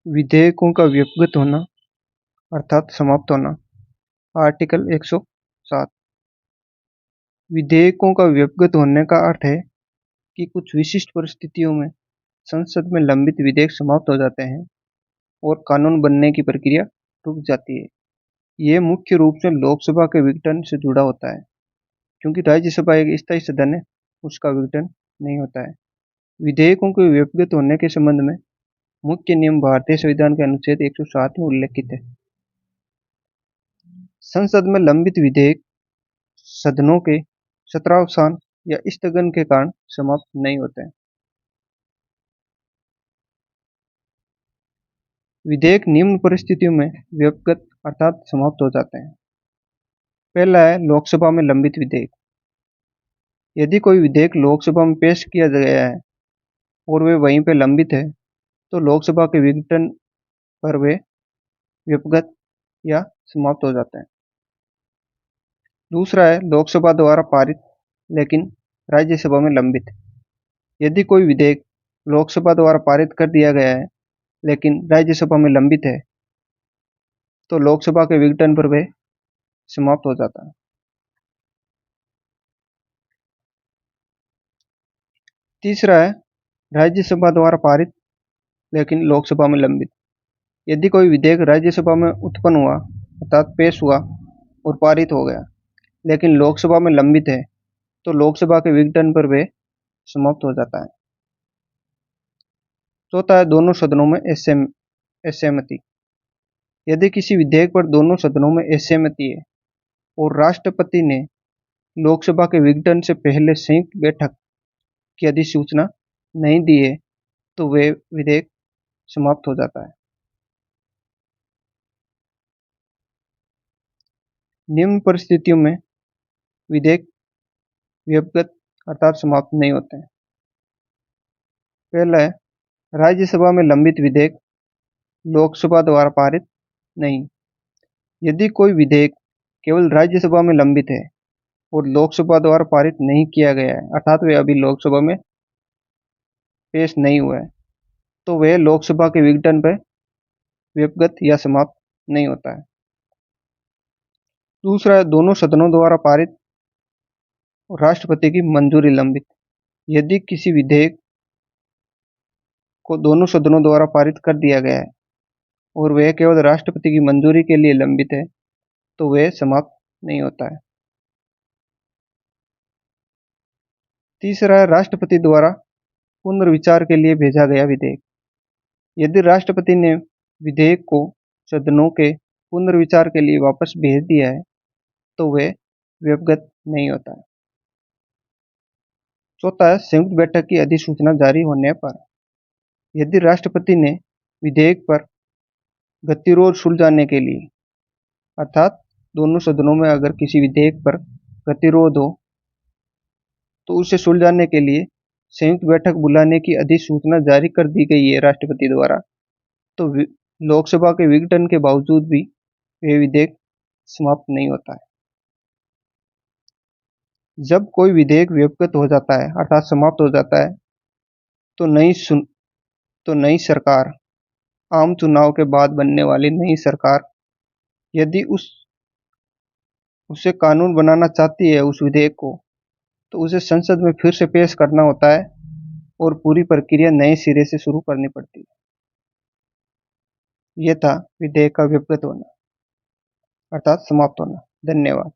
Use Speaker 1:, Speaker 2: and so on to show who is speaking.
Speaker 1: विधेयकों का व्यक्तिगत होना अर्थात समाप्त होना। आर्टिकल 107। विधेयकों का व्यक्तिगत होने का अर्थ है कि कुछ विशिष्ट परिस्थितियों में संसद में लंबित विधेयक समाप्त हो जाते हैं और कानून बनने की प्रक्रिया रुक जाती है। ये मुख्य रूप से लोकसभा के विघटन से जुड़ा होता है, क्योंकि राज्यसभा एक स्थायी सदन है, उसका विघटन नहीं होता है। विधेयकों के व्यक्तिगत होने के संबंध में मुख्य नियम भारतीय संविधान के अनुच्छेद 107 में उल्लेखित है। संसद में लंबित विधेयक सदनों के सत्रावसान या स्थगन के कारण समाप्त नहीं होते हैं। विधेयक निम्न परिस्थितियों में व्यक्तिगत अर्थात समाप्त हो जाते हैं। पहला है लोकसभा में लंबित विधेयक। यदि कोई विधेयक लोकसभा में पेश किया गया है और वे वहीं पर लंबित है, तो लोकसभा के विघटन पर वे व्यक्तिगत या समाप्त हो जाते हैं। दूसरा है लोकसभा द्वारा पारित लेकिन राज्यसभा में लंबित। यदि कोई विधेयक लोकसभा द्वारा पारित कर दिया गया है लेकिन राज्यसभा में लंबित है, तो लोकसभा के विघटन पर वह समाप्त हो जाता है। तीसरा है राज्यसभा द्वारा पारित लेकिन लोकसभा में लंबित। यदि कोई विधेयक राज्यसभा में उत्पन्न हुआ अर्थात पेश हुआ और पारित हो गया, लेकिन लोकसभा में लंबित है, तो लोकसभा के विघटन पर वह समाप्त हो जाता है। चौथा है दोनों सदनों में असहमति। यदि किसी विधेयक पर दोनों सदनों में असहमति है और राष्ट्रपति ने लोकसभा के विघटन से पहले संयुक्त बैठक की अधिसूचना नहीं दी है, तो वह विधेयक समाप्त हो जाता है। निम्न परिस्थितियों में विधेयक व्यक्तिगत अर्थात समाप्त नहीं होते हैं। पहला है राज्यसभा में लंबित विधेयक लोकसभा द्वारा पारित नहीं। यदि कोई विधेयक केवल राज्यसभा में लंबित है और लोकसभा द्वारा पारित नहीं किया गया है अर्थात वे अभी लोकसभा में पेश नहीं हुआ है, तो वह लोकसभा के विघटन पर व्यक्तिगत या समाप्त नहीं होता है। दूसरा है दोनों सदनों द्वारा पारित और राष्ट्रपति की मंजूरी लंबित। यदि किसी विधेयक को दोनों सदनों द्वारा पारित कर दिया गया है और वह केवल राष्ट्रपति की मंजूरी के लिए लंबित है, तो वह समाप्त नहीं होता है। तीसरा है राष्ट्रपति द्वारा पुनर्विचार के लिए भेजा गया विधेयक। यदि राष्ट्रपति ने विधेयक को सदनों के पुनर्विचार के लिए वापस भेज दिया है, तो वह व्यक्तिगत नहीं होता है। चौथा है संयुक्त बैठक की अधिसूचना जारी होने पर। यदि राष्ट्रपति ने विधेयक पर गतिरोध सुलझाने के लिए अर्थात दोनों सदनों में अगर किसी विधेयक पर गतिरोध हो तो उसे सुलझाने के लिए संयुक्त बैठक बुलाने की अधिसूचना जारी कर दी गई है राष्ट्रपति द्वारा, तो लोकसभा के विघटन के बावजूद भी यह विधेयक समाप्त नहीं होता है। जब कोई विधेयक व्यक्तिगत हो जाता है अर्थात समाप्त हो जाता है, तो नई सरकार आम चुनाव के बाद बनने वाली नई सरकार यदि उसे कानून बनाना चाहती है उस विधेयक को, तो उसे संसद में फिर से पेश करना होता है और पूरी प्रक्रिया नए सिरे से शुरू करनी पड़ती है। यह था विधेयक का व्यक्तिगत होना अर्थात समाप्त होना। धन्यवाद।